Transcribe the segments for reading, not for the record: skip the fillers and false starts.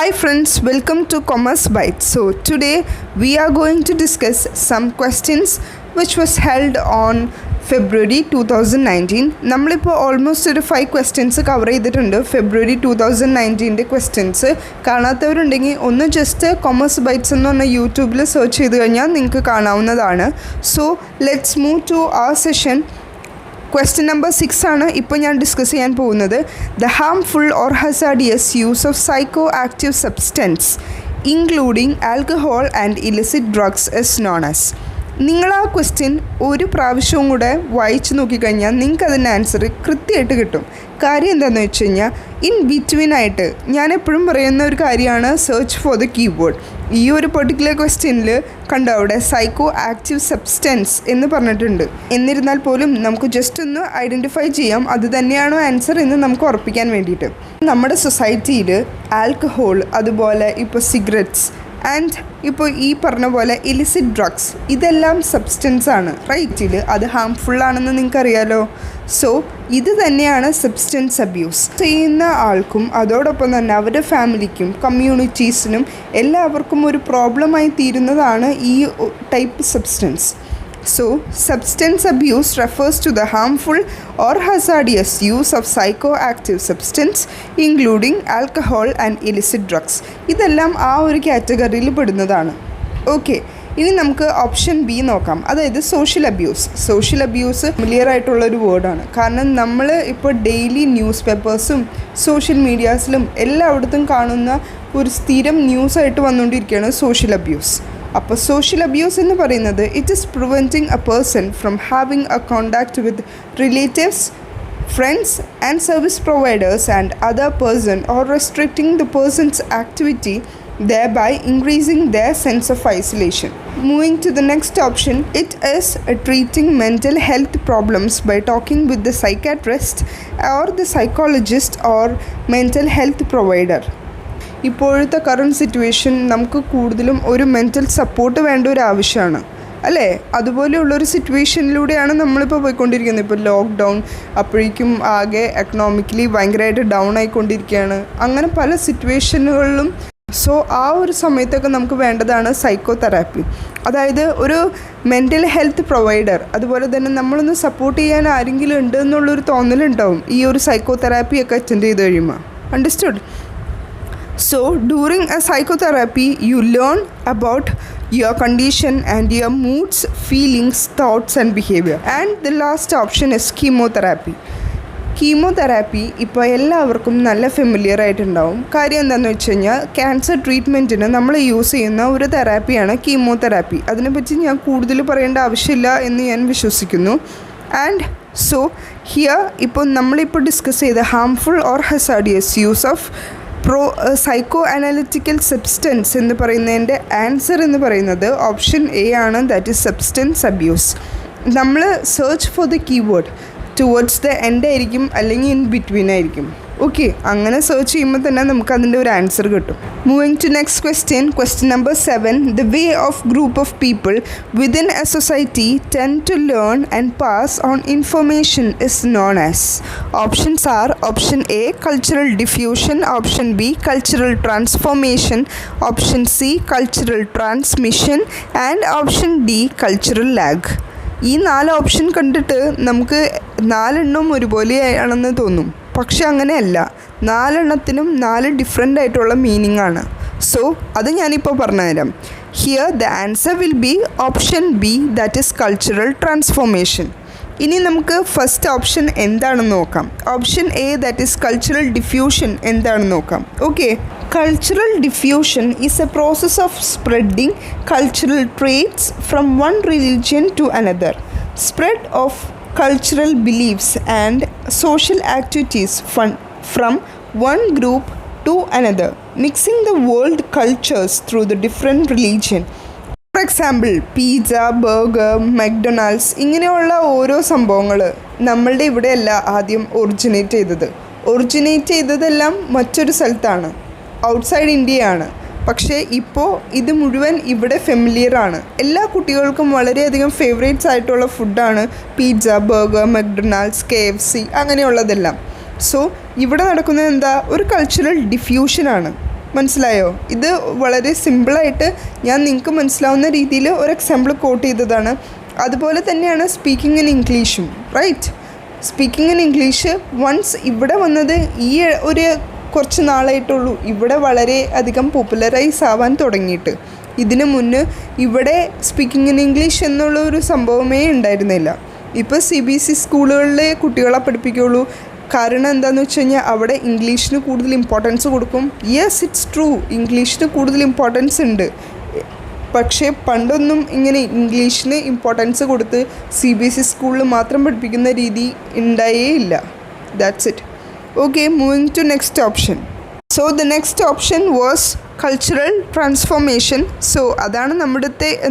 Hi friends, welcome to Commerce Bytes. So today we are going to discuss some questions which was held on February 2019. നമ്മളിപ്പോൾ almost ഒരു 5 questions cover ചെയ്തിട്ടുണ്ട് ഫെബ്രുവരി 2019 questions. കാണാത്തവരുണ്ടെങ്കിൽ ഒന്ന് just commerce bytes എന്ന് പറഞ്ഞ യൂട്യൂബിൽ search ചെയ്ത് കഴിഞ്ഞാൽ നിങ്ങൾക്ക് കാണാവുന്നതാണ്. So let's move to our session. Question number 6 ആണ് ഇപ്പോൾ ഞാൻ ഡിസ്കസ് ചെയ്യാൻ പോകുന്നത്. The harmful or hazardous use of psychoactive substance including alcohol and illicit drugs is known as. നിങ്ങൾ ആ ക്വസ്റ്റ്യൻ ഒരു പ്രാവശ്യവും കൂടെ വായിച്ച് നോക്കിക്കഴിഞ്ഞാൽ നിങ്ങൾക്ക് അതിൻ്റെ ആൻസർ കൃത്യമായിട്ട് കിട്ടും. കാര്യം എന്താണെന്ന് വെച്ച് കഴിഞ്ഞാൽ ഇൻ ബിറ്റ്വീനായിട്ട് ഞാൻ എപ്പോഴും പറയുന്ന ഒരു കാര്യമാണ് സെർച്ച് ഫോർ ദ കീബോർഡ്. ഈ ഒരു പെർട്ടിക്കുലർ ക്വസ്റ്റ്യനിൽ കണ്ടോ അവിടെ സൈക്കോ ആക്റ്റീവ് സബ്സ്റ്റൻസ് എന്ന് പറഞ്ഞിട്ടുണ്ട്. എന്നിരുന്നാൽ പോലും നമുക്ക് ജസ്റ്റ് ഒന്ന് ഐഡൻറ്റിഫൈ ചെയ്യാം അത് തന്നെയാണോ ആൻസർ എന്ന് നമുക്ക് ഉറപ്പിക്കാൻ വേണ്ടിയിട്ട്. നമ്മുടെ സൊസൈറ്റിയിൽ ആൽക്കഹോൾ, അതുപോലെ ഇപ്പോൾ സിഗരറ്റ്സ് ആൻഡ് ഇപ്പോൾ ഈ പറഞ്ഞ പോലെ ഇലിസിറ്റ് ഡ്രഗ്സ് ഇതെല്ലാം സബ്സ്റ്റൻസ് ആണ് റൈറ്റിൽ. അത് ഹാംഫുള്ളാണെന്ന് നിങ്ങൾക്കറിയാലോ. സോ ഇത് തന്നെയാണ് സബ്സ്റ്റൻസ് അബ്യൂസ്. ചെയ്യുന്ന ആൾക്കും അതോടൊപ്പം തന്നെ അവരുടെ ഫാമിലിക്കും കമ്മ്യൂണിറ്റീസിനും എല്ലാവർക്കും ഒരു പ്രോബ്ലമായി തീരുന്നതാണ് ഈ type substance. So, substance abuse refers to the harmful or hazardous use of psychoactive substance including alcohol and illicit drugs. ഇതെല്ലാം ആ ഒരു കാറ്റഗറിയിൽ പെടുന്നതാണ്. ഓക്കെ, ഇനി നമുക്ക് ഓപ്ഷൻ ബി നോക്കാം. അതായത് social abuse. Social abuse familiar ആയിട്ടുള്ളൊരു വേർഡാണ്. കാരണം നമ്മൾ ഇപ്പോൾ ഡെയിലി ന്യൂസ് പേപ്പേഴ്സും സോഷ്യൽ മീഡിയാസിലും എല്ലായിടത്തും കാണുന്ന ഒരു സ്ഥിരം ന്യൂസായിട്ട് വന്നുകൊണ്ടിരിക്കുകയാണ് സോഷ്യൽ അബ്യൂസ്. അപ്പോൾ സോഷ്യൽ അബ്യൂസ് എന്ന് പറയുന്നത് it is preventing a person from having a contact with relatives, friends and service providers and other person or restricting the person's activity, thereby increasing their sense of isolation. Moving to the next option, it is treating mental health problems by talking with the psychiatrist or the psychologist or mental health provider. ഇപ്പോഴത്തെ current situation നമുക്ക് കൂടുതലും ഒരു mental support വേണ്ട ഒരു ആവശ്യമാണ് അല്ലേ? അതുപോലെയുള്ളൊരു സിറ്റുവേഷനിലൂടെയാണ് നമ്മളിപ്പോൾ പോയിക്കൊണ്ടിരിക്കുന്നത്. ഇപ്പോൾ ലോക്ക്ഡൗൺ, അപ്പോഴേക്കും ആകെ എക്കണോമിക്കലി ഭയങ്കരമായിട്ട് ഡൗൺ ആയിക്കൊണ്ടിരിക്കുകയാണ്. അങ്ങനെ പല സിറ്റുവേഷനുകളിലും സോ ആ ഒരു സമയത്തൊക്കെ നമുക്ക് വേണ്ടതാണ് സൈക്കോ തെറാപ്പി. അതായത് ഒരു മെൻ്റൽ ഹെൽത്ത് പ്രൊവൈഡർ, അതുപോലെ തന്നെ നമ്മളൊന്ന് സപ്പോർട്ട് ചെയ്യാൻ ആരെങ്കിലും ഉണ്ട് എന്നുള്ളൊരു തോന്നലുണ്ടാവും ഈ ഒരു സൈക്കോ തെറാപ്പിയൊക്കെ അറ്റൻഡ് ചെയ്ത് കഴിയുമ്പോൾ. Understood? So during a psychotherapy you learn about your condition and your moods, feelings, thoughts and behavior. And the last option is chemotherapy. Chemotherapy ഇപ്പോൾ എല്ലാവർക്കും നല്ല ഫെമിലിയർ ആയിട്ടുണ്ടാവും. കാര്യം എന്താണെന്ന് വെച്ച് കഴിഞ്ഞാൽ ക്യാൻസർ ട്രീറ്റ്മെൻറ്റിന് നമ്മൾ യൂസ് ചെയ്യുന്ന ഒരു തെറാപ്പിയാണ് കീമോതെറാപ്പി. അതിനെപ്പറ്റി ഞാൻ കൂടുതൽ പറയേണ്ട ആവശ്യമില്ല എന്ന് ഞാൻ വിശ്വസിക്കുന്നു. ആൻഡ് സോ ഹിയർ ഇപ്പോൾ നമ്മളിപ്പോൾ ഡിസ്കസ് ചെയ്ത harmful or hazardous use of psycho analytical substance എന്ന് പറയുന്നതിൻ്റെ ആൻസർ എന്ന് പറയുന്നത് ഓപ്ഷൻ എ ആണ്. That is substance abuse. നമ്മൾ search for the keyword towards the end ആയിരിക്കും, അല്ലെങ്കിൽ ഇൻ ബിറ്റ്വീൻ ആയിരിക്കും. ഓക്കെ, അങ്ങനെ സെർച്ച് ചെയ്യുമ്പോൾ തന്നെ നമുക്ക് അതിൻ്റെ ഒരു ആൻസർ കിട്ടും. Moving to next question. Question number 7. The way of group of people within a society tend to learn and pass on information is known as. Options are option A cultural diffusion, option B cultural transformation, option C cultural transmission and option D cultural lag. ഈ 4 option കണ്ടിട്ട് നമുക്ക് 4 ഒരുപോലെയാണെന്ന് തോന്നും. പക്ഷെ അങ്ങനെയല്ല, 4 4 different ആയിട്ടുള്ള meaning ആണ്. So അത് ഞാനിപ്പോൾ പറഞ്ഞുതരാം. Here the answer will be option B, that is cultural transformation. ഇനി നമുക്ക് ഫസ്റ്റ് ഓപ്ഷൻ എന്താണെന്ന് നോക്കാം. Option A that is cultural diffusion എന്താണെന്ന് നോക്കാം. Okay, cultural diffusion is a process of spreading cultural traits from one religion to another. Spread of cultural beliefs and social activities from one group to another, mixing the world cultures through the different religion. For example, pizza, burger, McDonald's ഇങ്ങനെയുള്ള ഓരോ സംഭവങ്ങൾ നമ്മളുടെ ഇവിടെയല്ല ആദ്യം originate ചെയ്തതെല്ലാം മറ്റൊരു സ്ഥലത്താണ്, outside ഇന്ത്യയാണ്. പക്ഷേ ഇപ്പോൾ ഇത് മുഴുവൻ ഇവിടെ ഫെമിലിയറാണ്. എല്ലാ കുട്ടികൾക്കും വളരെയധികം ഫേവറേറ്റ്സ് ആയിട്ടുള്ള ഫുഡാണ് പിസ്സ, ബർഗർ, മക്ഡൊണാൾഡ്സ്, KFC അങ്ങനെയുള്ളതെല്ലാം. സോ ഇവിടെ നടക്കുന്നത് എന്താ, ഒരു കൾച്ചറൽ ഡിഫ്യൂഷനാണ്. മനസ്സിലായോ? ഇത് വളരെ സിമ്പിളായിട്ട് ഞാൻ നിങ്ങൾക്ക് മനസ്സിലാവുന്ന രീതിയിൽ ഒരു എക്സാമ്പിൾ കോട്ട് ചെയ്തതാണ്. അതുപോലെ തന്നെയാണ് സ്പീക്കിംഗ് ഇൻ ഇംഗ്ലീഷും, right? Speaking in English once ഇവിടെ വന്നത് ഈ ഒരു കുറച്ച് നാളായിട്ടുള്ളൂ ഇവിടെ വളരെ അധികം പോപ്പുലറൈസ് ആവാൻ തുടങ്ങിയിട്ട്. ഇതിനു മുന്നേ ഇവിടെ സ്പീക്കിംഗ് ഇൻ ഇംഗ്ലീഷ് എന്നുള്ള ഒരു സംഭവമേ ഉണ്ടായിരുന്നില്ല. ഇപ്പോൾ CBSE സ്കൂളുകളിലെ കുട്ടികളെ പഠിപ്പിക്കുകയുള്ളൂ. കാരണം എന്താണെന്ന് വെച്ച് കഴിഞ്ഞാൽ അവിടെ ഇംഗ്ലീഷിന് കൂടുതൽ ഇമ്പോർട്ടൻസ് കൊടുക്കും. യെസ്, ഇറ്റ്സ് ട്രൂ, ഇംഗ്ലീഷിന് കൂടുതൽ ഇമ്പോർട്ടൻസ് ഉണ്ട്. പക്ഷേ പണ്ടൊന്നും ഇങ്ങനെ ഇംഗ്ലീഷിന് ഇമ്പോർട്ടൻസ് കൊടുത്ത് CBSE സ്കൂളിൽ മാത്രം പഠിപ്പിക്കുന്ന രീതി ഉണ്ടായേ ഇല്ല. That's it. Okay, moving to next option. So the next option was cultural transformation. So അതാണ്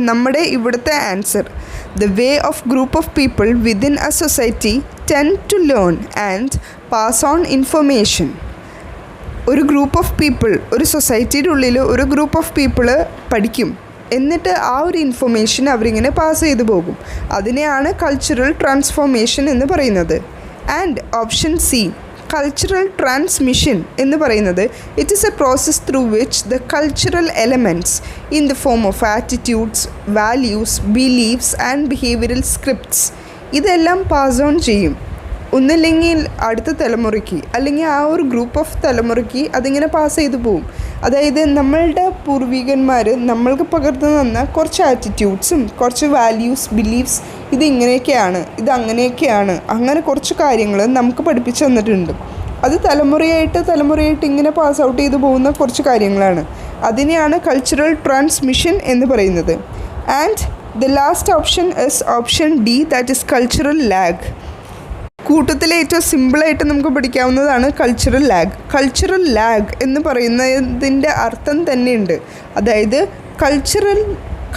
നമ്മുടെ ഇവിടുത്തെ answer. The way of group of people within a society tend to learn and pass on information. ഒരു group of people, ഒരു സൊസൈറ്റിയുടെ ഉള്ളിൽ ഒരു group of people പഠിക്കും, എന്നിട്ട് ആ ഒരു ഇൻഫർമേഷൻ അവരിങ്ങനെ പാസ് ചെയ്തു പോകും. അതിനെയാണ് കൾച്ചറൽ ട്രാൻസ്ഫോർമേഷൻ എന്ന് പറയുന്നത്. And option C, cultural transmission എന്ന് പറയുന്നത് it is a process through which the cultural elements in the form of attitudes, values, beliefs and behavioural scripts ഇതെല്ലാം പാസ് ഓൺ ചെയ്യും. ഒന്നില്ലെങ്കിൽ അടുത്ത തലമുറയ്ക്ക്, അല്ലെങ്കിൽ ആ ഒരു ഗ്രൂപ്പ് ഓഫ് തലമുറയ്ക്ക് അതിങ്ങനെ പാസ് ചെയ്തു പോകും. അതായത് നമ്മളുടെ പൂർവികന്മാർ നമ്മൾക്ക് പകർന്നു തന്ന കുറച്ച് ആറ്റിറ്റ്യൂഡ്സും കുറച്ച് വാല്യൂസ്, ബിലീഫ്സ്, ഇതിങ്ങനെയൊക്കെയാണ്, ഇതങ്ങനെയൊക്കെയാണ്, അങ്ങനെ കുറച്ച് കാര്യങ്ങൾ നമുക്ക് പഠിപ്പിച്ചു തന്നിട്ടുണ്ട്. അത് തലമുറയായിട്ട് ഇങ്ങനെ പാസ് ഔട്ട് ചെയ്തു പോകുന്ന കുറച്ച് കാര്യങ്ങളാണ്. അതിനെയാണ് കൾച്ചറൽ ട്രാൻസ്മിഷൻ എന്ന് പറയുന്നത്. And the last option is option D, that is cultural lag. കൂട്ടത്തിലെ ഏറ്റവും സിമ്പിളായിട്ട് നമുക്ക് പഠിക്കാവുന്നതാണ് കൾച്ചറൽ ലാഗ്. കൾച്ചറൽ ലാഗ് എന്ന് പറയുന്നതിൻ്റെ അർത്ഥം തന്നെയുണ്ട്. അതായത്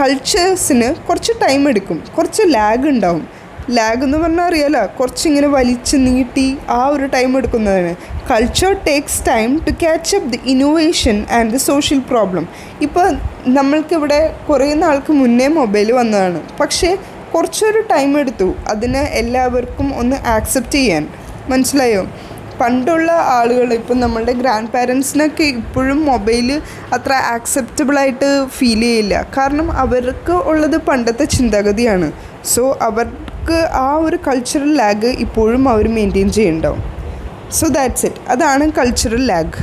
കൾച്ചേഴ്സിന് കുറച്ച് ടൈം എടുക്കും, കുറച്ച് ലാഗ് ഉണ്ടാവും. ലാഗ് എന്ന് പറഞ്ഞാൽ അറിയാലോ, കുറച്ചിങ്ങനെ വലിച്ച് നീട്ടി ആ ഒരു ടൈം എടുക്കുന്നതാണ്. Culture takes time to catch up the innovation and the social problem. ഇപ്പോൾ നമ്മൾക്കിവിടെ കുറേ നാൾക്ക് മുന്നേ മൊബൈൽ വന്നതാണ്, പക്ഷേ കുറച്ചൊരു ടൈം എടുത്തു അതിന് എല്ലാവർക്കും ഒന്ന് ആക്സെപ്റ്റ് ചെയ്യാൻ. മനസ്സിലായോ? പണ്ടുള്ള ആളുകൾ, ഇപ്പം നമ്മളുടെ ഗ്രാൻഡ് പാരൻസിനൊക്കെ ഇപ്പോഴും മൊബൈൽ അത്ര ആക്സെപ്റ്റബിളായിട്ട് ഫീൽ ചെയ്യില്ല. കാരണം അവർക്ക് ഉള്ളത് പണ്ടത്തെ ചിന്താഗതിയാണ്. സോ അവർക്ക് ആ ഒരു കൾച്ചറൽ ലാഗ് ഇപ്പോഴും അവർ മെയിൻറ്റെയിൻ ചെയ്യുന്നുണ്ടാവും. So that's it. അതാണ് cultural lag.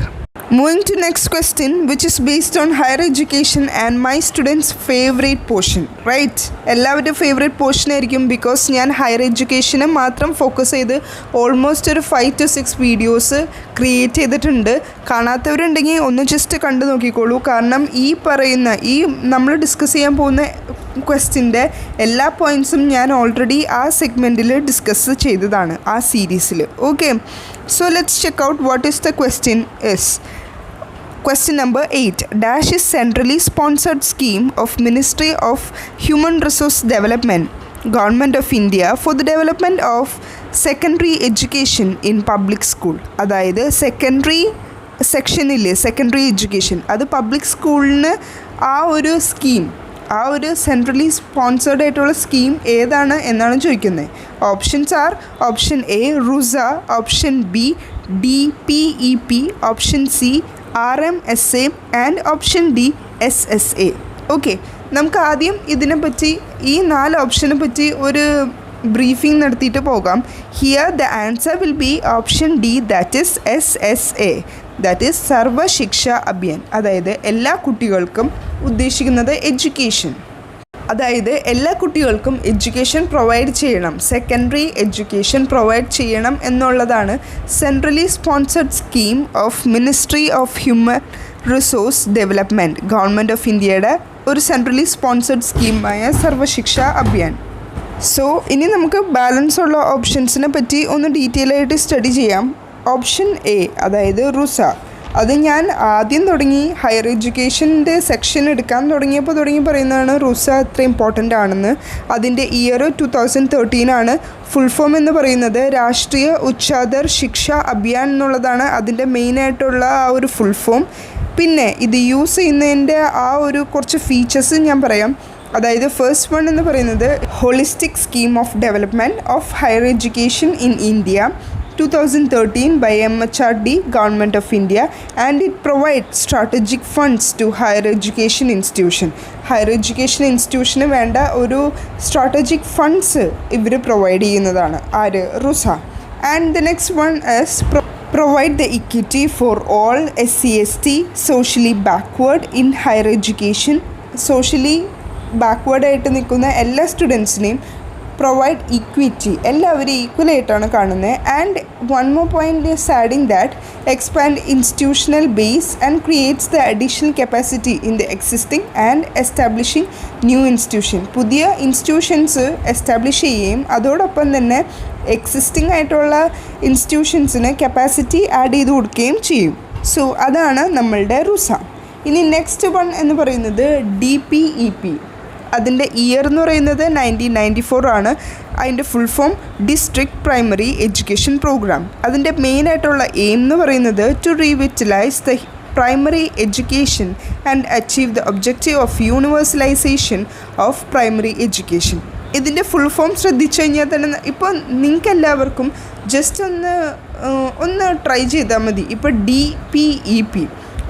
Moving to next question, which is based on higher education and my students' favorite portion, right? എല്ലാവരുടെ ഫേവറേറ്റ് പോർഷൻ ആയിരിക്കും. ബിക്കോസ് ഞാൻ ഹയർ എഡ്യൂക്കേഷനെ മാത്രം ഫോക്കസ് ചെയ്ത് ഓൾമോസ്റ്റ് ഒരു 5 to 6 വീഡിയോസ് ക്രിയേറ്റ് ചെയ്തിട്ടുണ്ട്. കാണാത്തവരുണ്ടെങ്കിൽ ഒന്ന് ജസ്റ്റ് കണ്ടു നോക്കിക്കോളൂ. കാരണം ഈ നമ്മൾ ഡിസ്കസ് ചെയ്യാൻ പോകുന്ന ക്വസ്റ്റിൻ്റെ എല്ലാ പോയിൻറ്റ്സും ഞാൻ ഓൾറെഡി ആ സെഗ്മെൻറ്റിൽ ഡിസ്കസ് ചെയ്തതാണ് ആ സീരീസിൽ. Okay, so let's check out what is the question is. Question number 8. Dash is centrally sponsored scheme of Ministry of Human Resource Development, Government of India for the development of secondary education in public school. അതായത് secondary സെക്ഷനില്ലേ secondary education, അത് public സ്കൂളിന് ആ ഒരു scheme, ആ ഒരു centrally sponsored ആയിട്ടുള്ള scheme ഏതാണ് എന്നാണ് ചോദിക്കുന്നത്. Options are option A RUSA, option B DPEP, option C RMSA and option D SSA. Okay, നമുക്ക് ആദ്യം ഇതിനെപ്പറ്റി ഈ 4 ഓപ്ഷനെ പറ്റി ഒരു ബ്രീഫിംഗ് നടത്തിയിട്ട് പോകാം. Here the answer will be option D, that is SSA, that is സർവ ശിക്ഷ അഭിയാൻ. അതായത് എല്ലാ കുട്ടികൾക്കും ഉദ്ദേശിക്കുന്നത് എഡ്യൂക്കേഷൻ, അതായത് എല്ലാ കുട്ടികൾക്കും എഡ്യൂക്കേഷൻ പ്രൊവൈഡ് ചെയ്യണം, സെക്കൻഡറി എഡ്യൂക്കേഷൻ പ്രൊവൈഡ് ചെയ്യണം എന്നുള്ളതാണ് centrally sponsored scheme of ministry of human resource development, government of ഇന്ത്യയുടെ ഒരു സെൻട്രലി സ്പോൺസർഡ് സ്കീമായ സർവശിക്ഷ അഭിയാൻ. സോ ഇനി നമുക്ക് ബാലൻസ് ഉള്ള ഓപ്ഷൻസിനെ പറ്റി ഒന്ന് ഡീറ്റെയിൽ ആയിട്ട് സ്റ്റഡി ചെയ്യാം. ഓപ്ഷൻ എ, അതായത് റുസ, അത് ഞാൻ ആദ്യം തുടങ്ങി ഹയർ എഡ്യൂക്കേഷൻ്റെ സെക്ഷൻ എടുക്കാൻ തുടങ്ങിയപ്പോൾ പറയുന്നതാണ് റുസ അത്ര ഇമ്പോർട്ടൻ്റ് ആണെന്ന്. അതിൻ്റെ ഇയർ 2013 ആണ്. ഫുൾ ഫോം എന്ന് പറയുന്നത് രാഷ്ട്രീയ ഉച്ചാദർ ശിക്ഷ അഭിയാൻ എന്നുള്ളതാണ് അതിൻ്റെ മെയിനായിട്ടുള്ള ആ ഒരു ഫുൾ ഫോം. പിന്നെ ഇത് യൂസ് ചെയ്യുന്നതിൻ്റെ ആ ഒരു കുറച്ച് ഫീച്ചേഴ്സ് ഞാൻ പറയാം. അതായത് ഫസ്റ്റ് വൺ എന്ന് പറയുന്നത് holistic scheme of development of higher education in India 2013 by MHRD, Government of India, and it provides strategic funds to higher education institution. Higher education institution വേണ്ട ഒരു strategic funds ഇവർ provide ചെയ്യുന്നതാണ് ആര് RUSA. And the next one is provide the equity for all SC/ST socially backward in higher education. Socially backward ആയിട്ട് നിൽക്കുന്ന എല്ലാ സ്റ്റുഡൻസിനെയും provide equity, എല്ലാവരും ഈക്വലായിട്ടാണ് കാണുന്നത്. And one more point is adding that expand institutional base and creates the additional capacity in the existing and establishing new institution. പുതിയ institutions establish ചെയ്യുകയും അതോടൊപ്പം തന്നെ existing ആയിട്ടുള്ള ഇൻസ്റ്റിറ്റ്യൂഷൻസിന് കപ്പാസിറ്റി ആഡ് ചെയ്ത് കൊടുക്കുകയും ചെയ്യും. സോ അതാണ് നമ്മളുടെ റുസ. ഇനി നെക്സ്റ്റ് വൺ എന്ന് പറയുന്നത് DPEP. അതിൻ്റെ ഇയർ എന്ന് പറയുന്നത് 1994 ആണ്. അതിൻ്റെ full form district primary education programme. അതിൻ്റെ മെയിനായിട്ടുള്ള എയിം എന്ന് പറയുന്നത് to revitalise the primary education and achieve the objective of universalisation of primary education. ഇതിൻ്റെ ഫുൾ ഫോം ശ്രദ്ധിച്ചു കഴിഞ്ഞാൽ തന്നെ ഇപ്പോൾ നിങ്ങൾക്ക് എല്ലാവർക്കും ജസ്റ്റ് ഒന്ന് ട്രൈ ചെയ്താൽ മതി. ഇപ്പോൾ DPEP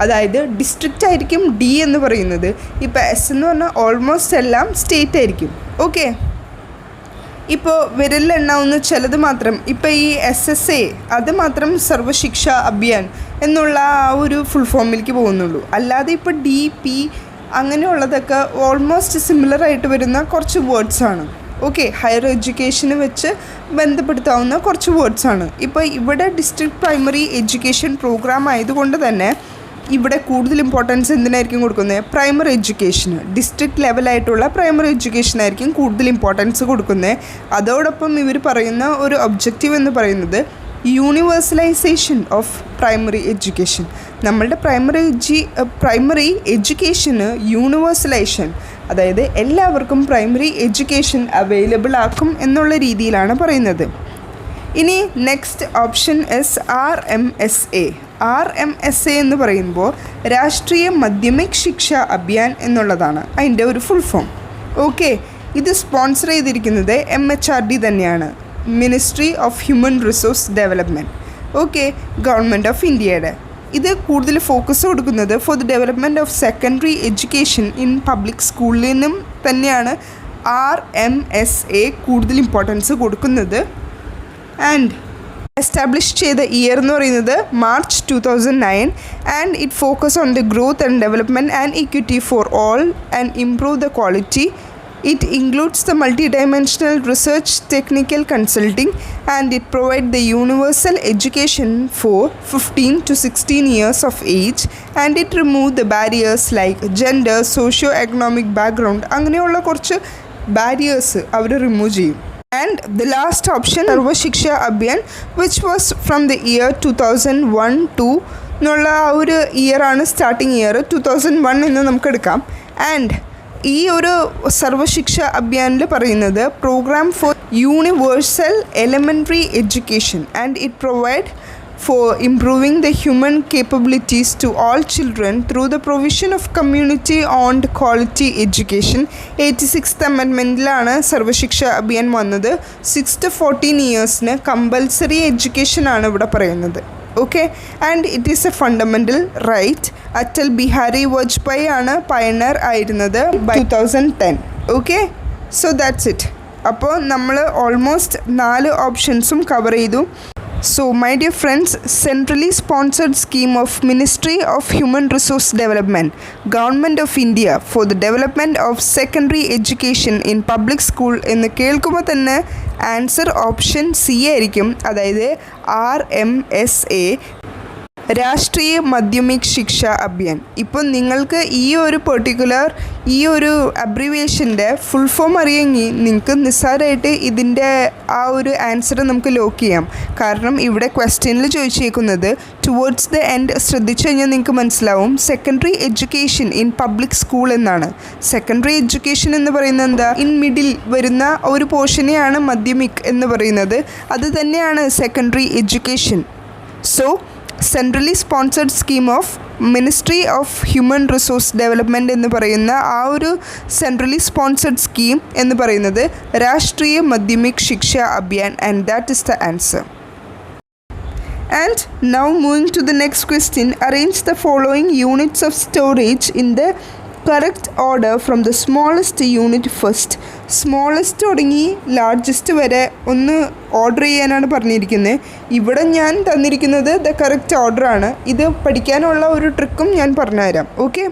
അതായത് ഡിസ്ട്രിക്റ്റ് ആയിരിക്കും ഡി എന്ന് പറയുന്നത്. ഇപ്പോൾ എസ് എന്ന് പറഞ്ഞാൽ ഓൾമോസ്റ്റ് എല്ലാം സ്റ്റേറ്റ് ആയിരിക്കും. ഓക്കെ, ഇപ്പോൾ വിരലിലെണ്ണാവുന്ന ചിലത് മാത്രം, ഇപ്പോൾ ഈ SSA അത് മാത്രം സർവശിക്ഷ അഭിയാൻ എന്നുള്ള ആ ഒരു ഫുൾ ഫോമിലേക്ക് പോകുന്നുള്ളൂ. അല്ലാതെ ഇപ്പോൾ DP അങ്ങനെയുള്ളതൊക്കെ ഓൾമോസ്റ്റ് സിമിലർ ആയിട്ട് വരുന്ന കുറച്ച് വേർഡ്സാണ്. ഓക്കെ, ഹയർ എഡ്യൂക്കേഷന് വെച്ച് ബന്ധപ്പെടുത്താവുന്ന കുറച്ച് വേർഡ്സാണ്. ഇപ്പോൾ ഇവിടെ ഡിസ്ട്രിക്ട് പ്രൈമറി എഡ്യൂക്കേഷൻ പ്രോഗ്രാം ആയതുകൊണ്ട് തന്നെ ഇവിടെ കൂടുതൽ ഇമ്പോർട്ടൻസ് എന്തിനായിരിക്കും കൊടുക്കുന്നത്? പ്രൈമറി എഡ്യൂക്കേഷന്, ഡിസ്ട്രിക്ട് ലെവലായിട്ടുള്ള പ്രൈമറി എഡ്യൂക്കേഷനായിരിക്കും കൂടുതൽ ഇമ്പോർട്ടൻസ് കൊടുക്കുന്നത്. അതോടൊപ്പം ഇവർ പറയുന്ന ഒരു ഒബ്ജക്റ്റീവ് എന്ന് പറയുന്നത് യൂണിവേഴ്സലൈസേഷൻ ഓഫ് പ്രൈമറി എഡ്യൂക്കേഷൻ. നമ്മളുടെ പ്രൈമറി എഡ്യൂക്കേഷന് യൂണിവേഴ്സലൈസേഷൻ, അതായത് എല്ലാവർക്കും പ്രൈമറി എഡ്യൂക്കേഷൻ അവൈലബിൾ ആക്കും എന്നുള്ള രീതിയിലാണ് പറയുന്നത്. ഇനി next option is RMSA. RMSA എന്ന് പറയുമ്പോൾ രാഷ്ട്രീയ മാധ്യമിക് ശിക്ഷ അഭിയാൻ എന്നുള്ളതാണ് അതിൻ്റെ ഒരു ഫുൾ ഫോം. ഓക്കെ, ഇത് സ്പോൺസർ ചെയ്തിരിക്കുന്നത് MHRD തന്നെയാണ്, ministry of human resource development. Okay, government of ഇന്ത്യയുടെ. ഇത് കൂടുതൽ ഫോക്കസ് കൊടുക്കുന്നത് for the development of secondary education in public സ്കൂളിൽ നിന്നും തന്നെയാണ് RMSA കൂടുതൽ ഇമ്പോർട്ടൻസ് കൊടുക്കുന്നത്. ആൻഡ് എസ്റ്റാബ്ലിഷ് ചെയ്ത ഇയർ എന്ന് പറയുന്നത് March 2009 and it focus on the growth and development and equity for all and improve the quality. It includes the multidimensional research, technical consulting, and it provides the universal education for 15 to 16 years of age, and it removes the barriers like gender, socio-economic background. അങ്ങനെയുള്ള കുറച്ച് barriers അവർ remove ചെയ്യും. And the last option, Sarva Shiksha Abhiyan, which was from the year 2001 to എന്നുള്ള ആ ഒരു ഇയറാണ് starting year 2001 എന്ന് നമുക്ക് എടുക്കാം. And ഈ ഒരു സർവശിക്ഷ അഭിയാനിൽ പറയുന്നത് programme for universal elementary education and it provide for improving the human capabilities to all children through the provision of community-owned quality education. 86th അമെൻമെൻറ്റിലാണ് സർവശിക്ഷ അഭിയാൻ വന്നത്. 6 to 14 ഇയേഴ്സിന് കമ്പൽസറി എഡ്യൂക്കേഷൻ ആണ് ഇവിടെ പറയുന്നത്. Okay, and it is a fundamental right. Atal Bihari Vajpayee ആണ് pioneer ആയിരുന്നത് by 2010. Okay, so that's it. അപ്പോൾ നമ്മൾ almost 4 ഓപ്ഷൻസും കവർ ചെയ്തു. So my dear friends, centrally sponsored scheme of Ministry of Human Resource Development, Government of India for the development of secondary education in public school എന്ന് കേൾക്കുമ്പോൾ തന്നെ answer option C ആയിരിക്കും, അതായത് RMSA, രാഷ്ട്രീയ മാധ്യമിക് ശിക്ഷ അഭിയാൻ. ഇപ്പോൾ നിങ്ങൾക്ക് ഈ ഒരു അബ്രിവേഷൻ്റെ ഫുൾ ഫോം അറിയെങ്കിൽ നിങ്ങൾക്ക് നിസ്സാരമായിട്ട് ഇതിൻ്റെ ആ ഒരു ആൻസർ നമുക്ക് ലോക്ക് ചെയ്യാം. കാരണം ഇവിടെ ക്വസ്റ്റ്യനിൽ ചോദിച്ചേക്കുന്നത് ടുവേർഡ്സ് ദ എൻഡ് ശ്രദ്ധിച്ചു കഴിഞ്ഞാൽ നിങ്ങൾക്ക് മനസ്സിലാവും secondary education in public school എന്നാണ്. സെക്കൻഡറി എഡ്യൂക്കേഷൻ എന്ന് പറയുന്നത് എന്താ? ഇൻ മിഡിൽ വരുന്ന ഒരു പോർഷനെയാണ് മാധ്യമിക് എന്ന് പറയുന്നത്. അത് തന്നെയാണ് secondary education. So centrally sponsored scheme of ministry of human resource development എന്ന് പറയുന്ന ആ ഒരു സെൻട്രലി സ്പോൺസർഡ് സ്കീം എന്ന് പറയുന്നത് രാഷ്ട്രീയ മാധ്യമിക് ശിക്ഷ Abhiyan, and that is the answer. And now moving to the next question, arrange the following units of storage in the correct order from the smallest unit first. Smallest തുടങ്ങി ലാർജസ്റ്റ് വരെ ഒന്ന് order ചെയ്യാനാണ് പറഞ്ഞിരിക്കുന്നത്. ഇവിടെ ഞാൻ തന്നിരിക്കുന്നത് ദ കറക്റ്റ് ഓർഡറാണ്. ഇത് പഠിക്കാനുള്ള ഒരു ട്രിക്കും ഞാൻ പറഞ്ഞുതരാം. ഓക്കെ,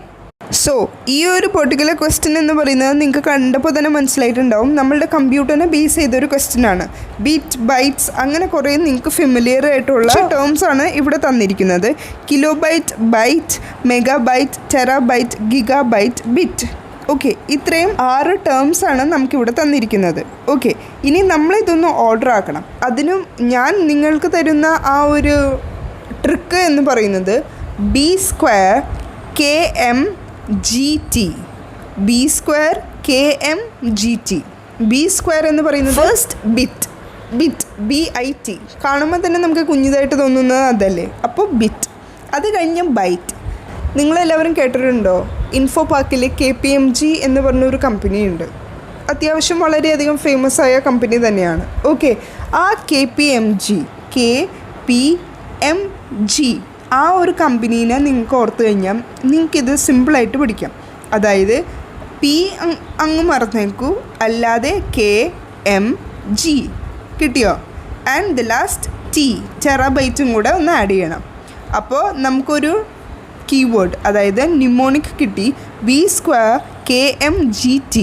സോ ഈ ഒരു പെർട്ടിക്കുലർ ക്വസ്റ്റ്യൻ എന്ന് പറയുന്നത് നിങ്ങൾക്ക് കണ്ടപ്പോൾ തന്നെ മനസ്സിലായിട്ടുണ്ടാവും, നമ്മളുടെ കമ്പ്യൂട്ടറിനെ ബേസ് ചെയ്തൊരു ക്വസ്റ്റ്യൻ ആണ്. ബിറ്റ്, ബൈറ്റ്സ്, അങ്ങനെ കുറേ നിങ്ങൾക്ക് ഫെമിലിയർ ആയിട്ടുള്ള ടേംസ് ആണ് ഇവിടെ തന്നിരിക്കുന്നത്. Kilobyte, byte, megabyte, terabyte, gigabyte, bit. Okay, ഇത്രയും 6 ടേംസ് ആണ് നമുക്കിവിടെ തന്നിരിക്കുന്നത്. ഓക്കെ, ഇനി നമ്മളിതൊന്ന് ഓർഡർ ആക്കണം. അതിനും ഞാൻ നിങ്ങൾക്ക് തരുന്ന ആ ഒരു ട്രിക്ക് എന്ന് പറയുന്നത് B square K M G T. B square K M G T. B square എന്ന് പറയുന്നത് ഫസ്റ്റ് ബിറ്റ്, BIT. കാണുമ്പോൾ തന്നെ നമുക്ക് കുഞ്ഞിതായിട്ട് തോന്നുന്നത് അതല്ലേ, അപ്പോൾ ബിറ്റ്. അത് കഴിഞ്ഞ് ബൈറ്റ്. നിങ്ങളെല്ലാവരും കേട്ടിട്ടുണ്ടോ, ഇൻഫോ പാർക്കിൽ KPMG എന്ന് പറഞ്ഞൊരു കമ്പനിയുണ്ട്. അത്യാവശ്യം വളരെയധികം ഫേമസ് ആയ കമ്പനി തന്നെയാണ്. ഓക്കെ, ആ KPMG ആ ഒരു കമ്പനീനെ നിങ്ങൾക്ക് ഓർത്ത് കഴിഞ്ഞാൽ നിങ്ങൾക്കിത് സിമ്പിളായിട്ട് പഠിക്കാം. അതായത് പി അങ്ങ് മറന്നേക്കൂ, അല്ലാതെ KMG കിട്ടിയോ? ആൻഡ് ദ ലാസ്റ്റ് ടെറാബൈറ്റും കൂടെ ഒന്ന് ആഡ് ചെയ്യണം. അപ്പോൾ നമുക്കൊരു കീവേഡ്, അതായത് നിമോണിക് കിട്ടി. B square KMGT.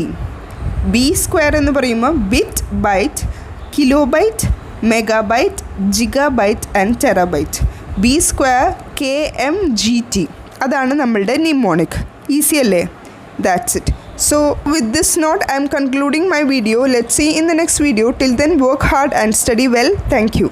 B square എന്ന് പറയുമ്പോൾ bit, byte, kilobyte, megabyte, gigabyte and terabyte. B square KMGT. അതാണ് നമ്മളുടെ നിമോണിക്. ഈസി അല്ലേ? That's it. So with this note, I am concluding my video. Let's see in the next video. Till then, work hard and study well. Thank you.